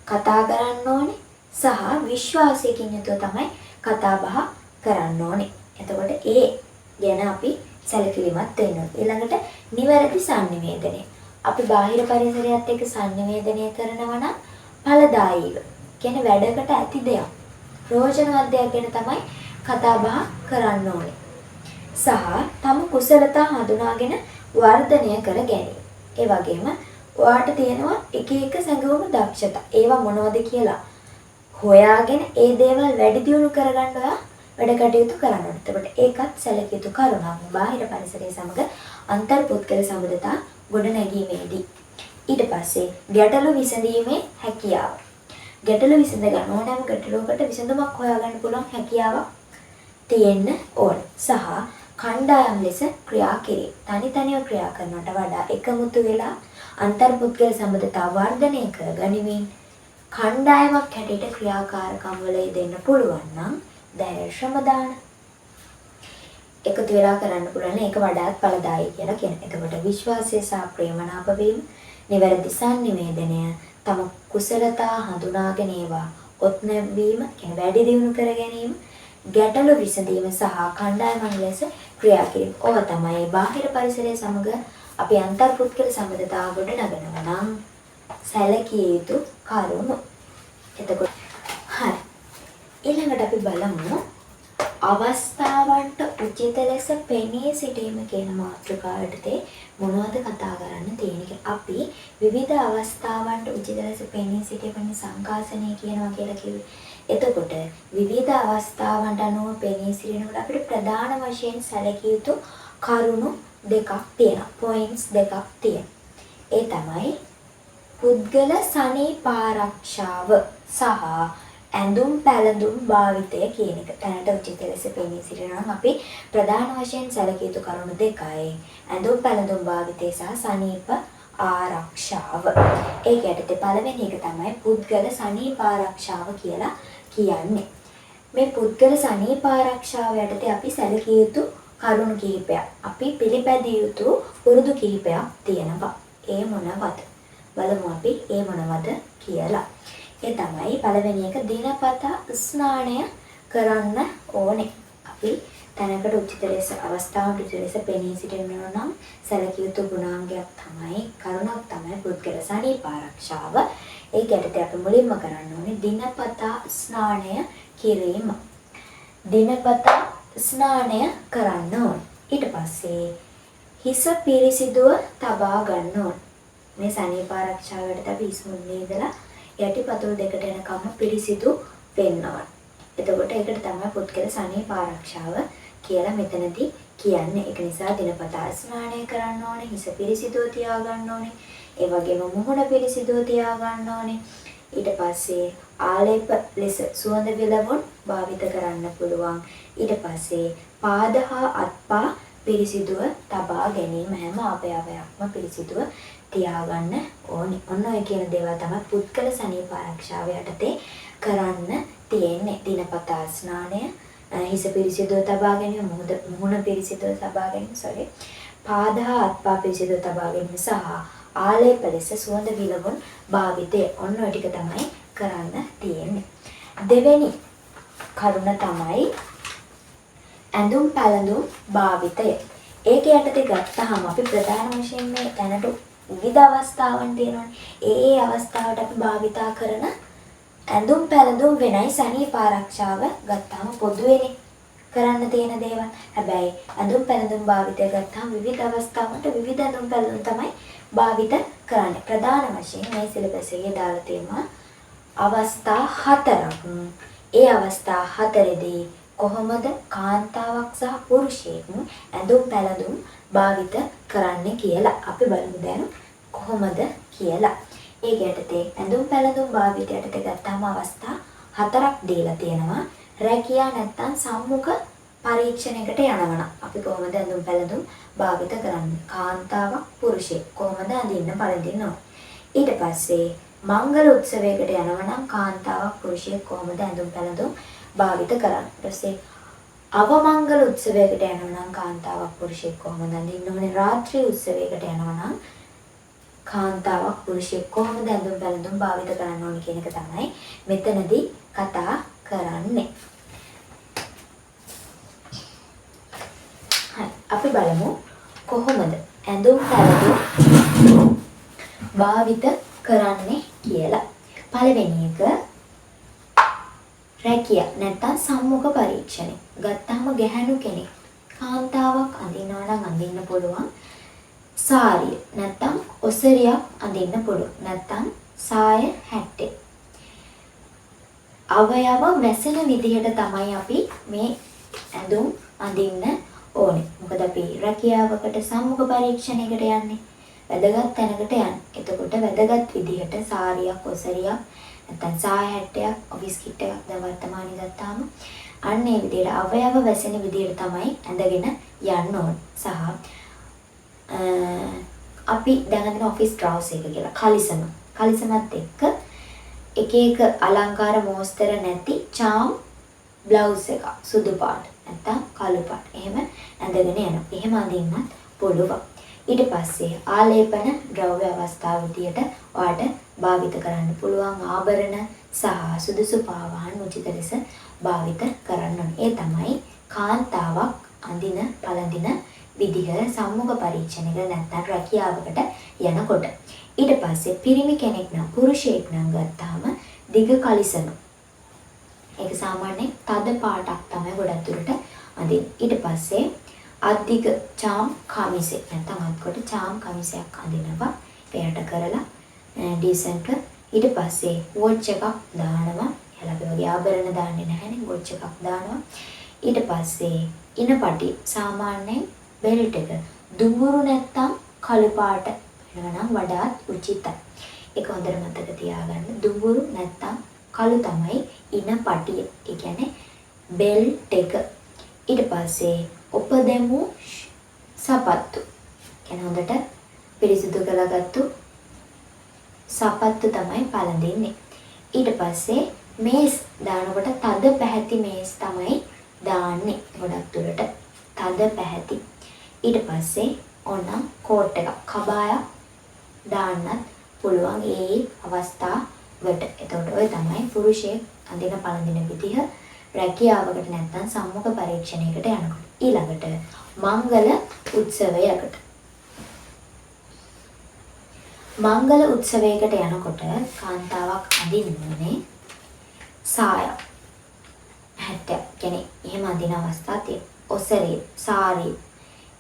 කතා කරන්න ඕනේ සහ විශ්වාසයකින් යුතුව තමයි කතා බහ කරන්න ඕනේ. එතකොට ඒ ගැන අපි සැලකිලිමත් වෙන්න ඕනේ. ඊළඟට නිවැරදි සංනිවේදනය. අපි බාහිර පරිසරයත් එක්ක සංනිවේදනය කරනවා නම් ඵලදායීව කියන්නේ වැඩකට ඇති දෙයක්, ප්‍රයෝජනවත් දෙයක් ගැන තමයි කතා බහ කරන්න ඕනේ. සහ තම කුසලතා හඳුනාගෙන වර්ධනය කර ගැනීම. ඒ වගේම ඔයාට තියෙනවා එක එක සංගම දක්ෂතා. ඒවා මොනවද කියලා හොයාගෙන ඒ දේවල් වැඩි දියුණු කරගන්න ඔයා වැඩ කටයුතු කරන්න ඕනේ. එතකොට ඒකත් සැලකිය යුතු කරුණක්. බාහිර පරිසරය සමග අන්තර්පුද්ගල සම්බන්ධතා ගොඩනැගීමේදී. ඊට පස්සේ ගැටලු විසඳීමේ හැකියාව. ගැටලු විසඳ ගන්න ඕනෑම ගැටලුවකට විසඳුමක් හොයාගන්න පුළුවන් හැකියාවක් තියෙන්න ඕන. සහ කණ්ඩායම් ලෙස ක්‍රියා කිරීම. තනි තනිව ක්‍රියා කරනවට වඩා එකමුතු වෙලා අන්තර්පුද්ගල සම්බන්ධතා වර්ධනය කර ගනිමින් කණ්ඩායමක් හැටියට ක්‍රියාකාරකම් වල යෙදෙන්න පුළුවන් නම් ධෛර්ය ශ්‍රම දාන එකතු වෙලා කරන්න පුළුවන් ඒක වඩාත් ඵලදායී කියලා කියන. එතකොට විශ්වාසය සහ ප්‍රේමනාප වීම, නිවැරදි සංනිවේදනය, තම කුසලතා හඳුනාගෙන ඒවා ඔත්නැවීම, කියන වැඩි දියුණු කර ගැනීම, ගැටලු විසඳීම සහ කණ්ඩායමක් ලෙස ක්‍රියා කිරීම. ඕවා තමයි බාහිර පරිසරය සමග අපි අන්තර්පුද්ගල සම්බන්ධතාව ගොඩනගනවා නම් සැලකිය යුතු කරුණු. එතකොට හරි. ඊළඟට අපි බලමු අවස්ථාවන්ට උචිත ලෙස පෙනී සිටීම කියන මාතෘකාවට මොනවද කතා කරන්න තියෙන්නේ. අපි විවිධ අවස්ථාවන්ට උචිත ලෙස පෙනී සිටීමේ සංකාසනය කියනවා කියලා කිව්වේ. එතකොට විවිධ අවස්ථාවන්ට අනුව පෙනී සිටිනකොට අපිට ප්‍රධාන වශයෙන් සැලකිය යුතු කරුණු දෙකක් තියෙනවා. පොයින්ට්ස් දෙකක් තියෙනවා. ඒ තමයි පුද්ගල සනීපාරක්ෂාව සහ ඇඳුම් පැළඳුම් භාවිතය කියන එක. තැනට උචිත ලෙස පෙනී සිටිනවා නම් අපි ප්‍රධාන වශයෙන් සැලකිය යුතු කරුණු දෙකයි. ඇඳුම් පැළඳුම් භාවිතය සහ සනීප ආරක්ෂාව. ඒක යටතේ පළවෙනි එක තමයි පුද්ගල සනීපාරක්ෂාව කියලා කියන්නේ. මේ පුද්ගල සනීප ආරක්ෂාව යටතේ අපි සැලකිය යුතු කරුණු කිහිපයක්, අපි පිළිපැදිය යුතු පුරුදු කිහිපයක් තියෙනවා. ඒ මොනවද? බලමු අපි ඒ මොනවද කියලා. ඒ තමයි පළවෙනි එක, දිනපතා ස්නානය කරන්න ඕනේ. අපි තැනකට උචිත ලෙස අවස්ථාවට උචිත ලෙස පෙනී සිටිනවා නම් සැලකිය යුතු ගුණාංගයක් තමයි, කරුණක් තමයි පුද්ගල සනීප ආරක්ෂාව. ඒ ගැටේ අපි මුලින්ම කරන්න ඕනේ දිනපතා ස්නානය කිරීම. දිනපතා ස්නානය කරන්න ඕනේ. ඊට පස්සේ හිස පිරිසිදුව තබා ගන්න ඕනේ. මේ සනීප ආරක්ෂාවට අපි හිස් මුල්ලේ ඉඳලා යටිපතුල් දෙකට යනකම් පිරිසිදු වෙන්න ඕනේ. එතකොට ඒකට තමයි පුද්ගල සනීප ආරක්ෂාව කියලා මෙතනදී කියන්නේ. ඒක නිසා දිනපතා ස්නානය කරන්න ඕනේ, හිස පිරිසිදුව තියාගන්න ඕනේ, ඒ වගේම මුහුණ පිරිසිදුව තියාගන්න ඕනේ. ඊට පස්සේ ආලේප ලෙස සුවඳ විලවුන් භාවිත කරන්න පුළුවන්. ඊට පස්සේ පාද හා අත්පා පිරිසිදුව තබා ගැනීම, හැම අවයවයක්ම පිරිසිදුව තියාගන්න ඕනේ. ඔන්න ඔය කියන දේවල් තමයි පුද්ගල සනීප ආරක්ෂාව යටතේ කරන්න තියෙන්නේ. දිනපතා ස්නානය, හිස පිරිසිදුව තබා ගැනීම, මුහුණ පිරිසිදුව තබා ගැනීම, පාද හා අත්පා පිරිසිදුව තබා ගැනීම සහ ආලේප ලෙස සුවඳ විලවුන් භාවිතය. ඔන්න ඔය ටික තමයි කරන්න තියෙන්නේ. දෙවෙනි කරුණ තමයි ඇඳුම් පැළඳුම් භාවිතය. ඒක යටතේ ගත්තාම අපි ප්‍රධාන වශයෙන් මේ දැනට විවිධ අවස්ථාවන් තියෙනවානේ. ඒ අවස්ථාවට අපි භාවිතා කරන ඇඳුම් පැළඳුම් වෙනයි. සනීප ආරක්ෂාව ගත්තාම පොදුවේනේ කරන්න තියෙන දේවල්. හැබැයි ඇඳුම් පැළඳුම් භාවිතය ගත්තාම විවිධ අවස්ථාවන්ට විවිධ ඇඳුම් පැළඳුම් තමයි භාවිත කරන්නේ. ප්‍රධාන වශයෙන් මේ සිලබස් එකේ දාලා තියෙනවා අවස්ථා 4ක්. ඒ අවස්ථා 4ෙදී කොහොමද කාන්තාවක් සහ පුරුෂයෙක් ඇඳුම් පැළඳුම් භාවිත කරන්නේ කියලා අපි බලමු දැන් කොහොමද කියලා. ඒ ගැටතේ ඇඳුම් පැළඳුම් භාවිතයට ගත්තාම අවස්ථා 4ක් දීලා තියෙනවා. රැකියා නැත්තම් සම්මුඛ පරීක්ෂණයකට යනවනම් අපි කොහොමද ඇඳුම් පැළඳුම් භාවිත කරන්නේ? කාන්තාවක් පුරුෂයෙක් කොහොමද අඳින්න පළඳින්න ඕනේ? ඊට පස්සේ මංගල උත්සවයකට යනවනම් කාන්තාවක් පුරුෂයෙක් කොහොමද ඇඳුම් පැළඳුම් භාවිත කරන්නේ? ඊට පස්සේ අවමංගල උත්සවයකට යනවනම් කාන්තාවක් පුරුෂයෙක් කොහොමද අඳින්න ඕනේ? රාත්‍රී උත්සවයකට යනවනම් කාන්තාවක් පුරුෂයෙක් කොහොමද ඇඳුම් පැළඳුම් භාවිත කරන්න ඕනේ කියන එක තමයි මෙතනදී කතා කරන්නේ. අපි බලමු කොහොමද ඇඳුම් පැළඳුම් භාවිත කරන්නේ කියලා. පළවෙනි එක රැකියා නැත්නම් සම්මුඛ පරීක්ෂණය. ගත්තාම ගැහැණු කෙනෙක් කාන්තාවක් අඳිනවා නම් අඳින්න පුළුවන් සාරිය නැත්නම් ඔසරියක් අඳින්න පුළුවන්. නැත්නම් සාය හැට්ටේ. අවයව වැසෙන විදිහට තමයි අපි මේ ඇඳුම් අඳින්න ඕනේ. මොකද අපි රැකියාවකට සම්මුඛ පරීක්ෂණයකට යන්නේ. වැදගත් තැනකට යන්නේ. එතකොට වැදගත් විදිහට සාරියක්, ඔසරියක්, නැත්නම් සාය හැට්ටයක්, ඔෆිස් කිට් එකක් දැන් වර්තමානයේ ගත්තාම අන්න ඒ විදිහට අවයව වැසෙන විදිහට තමයි ඇඳගෙන යන්න ඕනේ. සහ අපි දැන් අඳින ඔෆිස් ට්‍රවුස් එක කියලා කලිසමත් එක්ක එක එක අලංකාර මෝස්තර නැති චාම් බ්ලවුස් එක සුදු පාට නැත්නම් කළු පාට එහෙම ඇඳගෙන යනවා. එහෙම අඳින්නත් පුළුවන්. ඊට පස්සේ ආලේපන ද්‍රව්‍ය අවස්ථාව විදියට ඔයාලට භාවිත කරන්න පුළුවන් ආභරණ සහ සුදුසු පාවාහන් උචිත ලෙස භාවිත කරන්න ඕනේ. ඒ තමයි කාන්තාවක් අඳින පළඳින විදිහ සම්මුඛ පරීක්ෂණයක නැත්නම් රැකියාවකට යනකොට. ඊට පස්සේ පිරිමි කෙනෙක් නම් පුරුෂයෙක් නම් ගත්තාම දිග කලිසම. ඒක සාමාන්‍යයෙන් තද පාටක් තමයි ගොඩක් දුරට අඳින්නේ. ඊට පස්සේ අධික චාම් කමිසෙ නැත්නම් අත්කොට චාම් කමිසයක් අඳිනවා. එයාට කරලා ඩීසන්ට්. ඊට පස්සේ වොච් එකක් දානවා. එයාලා අපි වගේ ආභරණ දාන්නේ නැහැනේ. වොච් එකක් දානවා. ඊට පස්සේ ඉනපටි සාමාන්‍යයෙන් බෙල්ට් එක දුඹුරු නැත්නම් කළු පාට වෙනවා නම් වඩාත් උචිතයි. ඒක හොඳට මතක තියාගන්න. දුඹුරු නැත්නම් කළු තමයි ඉනපටිය. ඒ කියන්නේ බෙල්ට් එක. ඊට පස්සේ උපදෙමු සපත්තු. කියන්නේ හොඳට පිරිසිදු කරගත්තු සපත්තු තමයි පළඳින්නේ. ඊට පස්සේ මේස් දානකොට තද පැහැති මේස් තමයි දාන්නේ ගොඩක් දුරට. තද පැහැති. ඊට පස්සේ ඕනම් කෝට් එකක් කබායක් දාන්නත් පුළුවන් ඒ අවස්ථාවට. එතකොට ඔය තමයි පුරුෂයෙක් අඳින පළඳින විදිහ රැකියාවකට නැත්නම් සම්මුඛ පරීක්ෂණයකට යනකොට. ඊළඟට මංගල උත්සවයකට. මංගල උත්සවයකට යනකොට කාන්තාවක් අඳින්නේ සාය. හැට්ට කියන්නේ එහෙම අඳින අවස්ථා තියෙනවා. ඔසරේ, සාරි.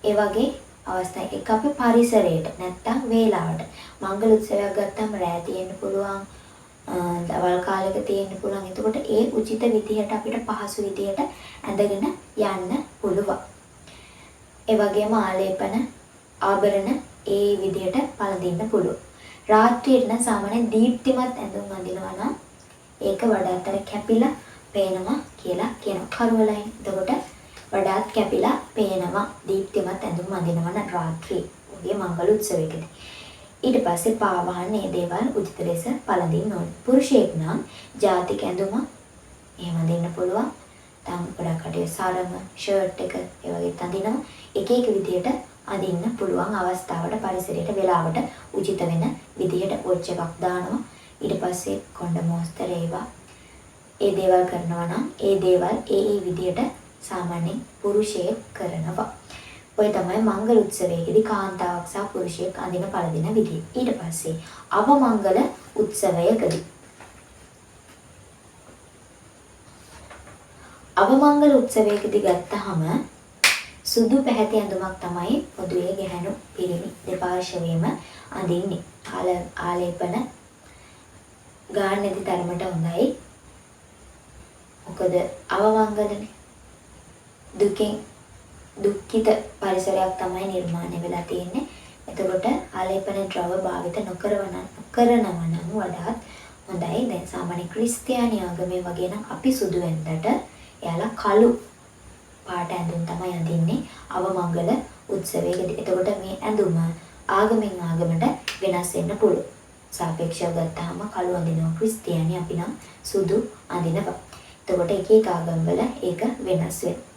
ඒ වගේ අවස්ථා එක අපි පරිසරයට නැත්තම් වේලාවට මංගල උත්සවයක් ගත්තම රැ තියෙන්න පුළුවන්, දවල් කාලෙක තියෙන්න පුළුවන්. එතකොට ඒ උචිත විදිහට අපිට පහසු විදිහට ඇඳගෙන යන්න පුළුවන්. ඒ වගේම ආලේපන ආභරණ ඒ විදිහට පළඳින්න පුළුවන්. රාත්‍රියට නම් සාමාන්‍යයෙන් දීප්තිමත් ඇඳුම් අඳිනවා නම් ඒක වඩාත්තර කැපිලා පේනවා කියලා කියනවා. කරුවලයින්. එතකොට වඩාත් කැපිලා පේනවා දීප්තිමත් ඇඳුම් අඳිනවා නම් රාත්‍රියේ ඔය මංගල උත්සවයකදී. ඊට පස්සේ පාවහන් මේ දේවල් උචිත ලෙස පළඳින්න ඕනේ. පුරුෂයෙක් නම් ජාතික ඇඳුම එහෙම අඳින්න පුළුවන්. තම ගොඩක් කඩේ සාරම, ෂර්ට් එක ඒ වගේ අඳිනවා. එක එක විදියට අඳින්න පුළුවන් අවස්ථාවට පරිසරයට වෙලාවට උචිත වෙන විදියට වොච් එකක් දානවා. ඊට පස්සේ කොණ්ඩ මොස්තර ඒවා ඒ දේවල් කරනවා නම් ඒ දේවල් ඒ විදියට සාමාන්‍යයෙන් පුරුෂයෙක් කරනවා. ඔය තමයි මංගල උත්සවයේදී කාන්තාවක් සහ පුරුෂයෙක් අඳින පළඳින විදිය. ඊට පස්සේ අවමංගල උත්සවයකදී අවමංගල උත්සවයකදී ගත්තාම සුදු පැහැති ඇඳුමක් තමයි පොදුවේ ගැහැණු පිරිමි දෙපාර්ශ්වයේම අඳින්නේ. ආලේපන ගාන්නේදී තරමට හොඳයි. මොකද අවමංගලනේ දුක්ඛිත පරිසරයක් තමයි නිර්මාණය වෙලා තියෙන්නේ. එතකොට ආලේපන ද්‍රව භාවිත නොකරනවා නම් වඩාත් හොඳයි. දැන් සාමාන්‍ය ක්‍රිස්තියානි ආගමේ වගේ නම් අපි සුදු වෙන්දට එයාලා කළු පාට ඇඳුම් තමයි අඳින්නේ අවමංගල උත්සවයේදී. එතකොට මේ ඇඳුම ආගමෙන් ආගමට වෙනස් වෙන්න පුළුවන්. සාපේක්ෂව ගත්තාම කළු අඳිනවා ක්‍රිස්තියානි, අපි නම් සුදු අඳිනවා. එතකොට එක එක ආගම්වල ඒක වෙනස් වෙනවා.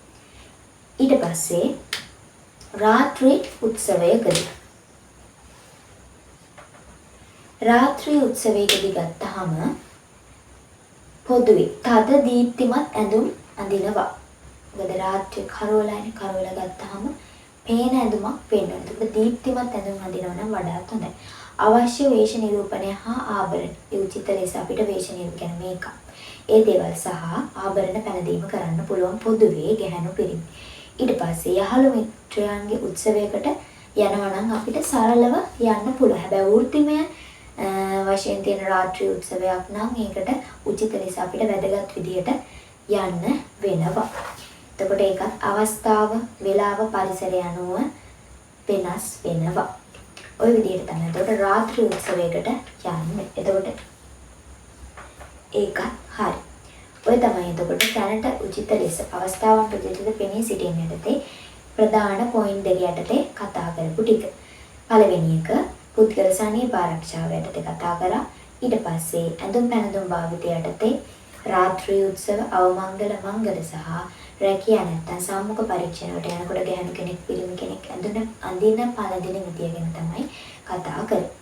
ඊට පස්සේ රාත්‍රී උත්සවයකදී ගත්තාම පොදුවේ තද දීප්තිමත් ඇඳුම් අඳිනවා. මොකද රාත්‍රී කරවල ගත්තාම පේන ඇඳුමක් පේනවා. ඒක දීප්තිමත් ඇඳුම් අඳිනවා නම් වඩාත් හොඳයි. අවශ්‍ය වේශ නිරූපණය හා ආභරණ උචිත ලෙස අපිට වේශ නිරූපණ මේකක්. ඒ දේවල් සහ ආභරණ පැනදීම කරන්න පුළුවන් පොදුවේ ගැහැණු පිරිමි. ඊට පස්සේ යහළු මිත්‍රයන්ගේ උත්සවයකට යනවා නම් අපිට සරලව යන්න පුළුවන්. හැබැයි වෘත්තිමය වශයෙන් තියෙන රාත්‍රී උත්සවයක් නම් ඒකට උචිත ලෙස අපිට වැදගත් විදියට යන්න වෙනවා. එතකොට ඒකත් අවස්ථාව, වේලාව, පරිසරය අනුව වෙනස් වෙනවා. ওই විදිහට තමයි. එතකොට රාත්‍රී උත්සවයකට යන්නේ. එතකොට ඒකත් හරි. ඔය තමයි එතකොට දැනට උචිත ලෙස අවස්ථාවන් ප්‍රතිචිත පෙනී සිටින යටතේ ප්‍රධාන පොයින්ට් දෙක යටතේ කතා කරපු ටික. පළවෙනි එක පුද්ගල සනීප ආරක්ෂාව යටතේ කතා කරා. ඊට පස්සේ ඇඳුම් පැනඳුම් භාවිත යටතේ රාත්‍රී උත්සව, අවමංගල, මංගල සහ රැකියා නැත්තම් සම්මුඛ පරීක්ෂණයට යනකොට ගැහැණු කෙනෙක්, පිරිමි කෙනෙක් අඳින පළඳින විදිය ගැන තමයි කතා කරන්නේ.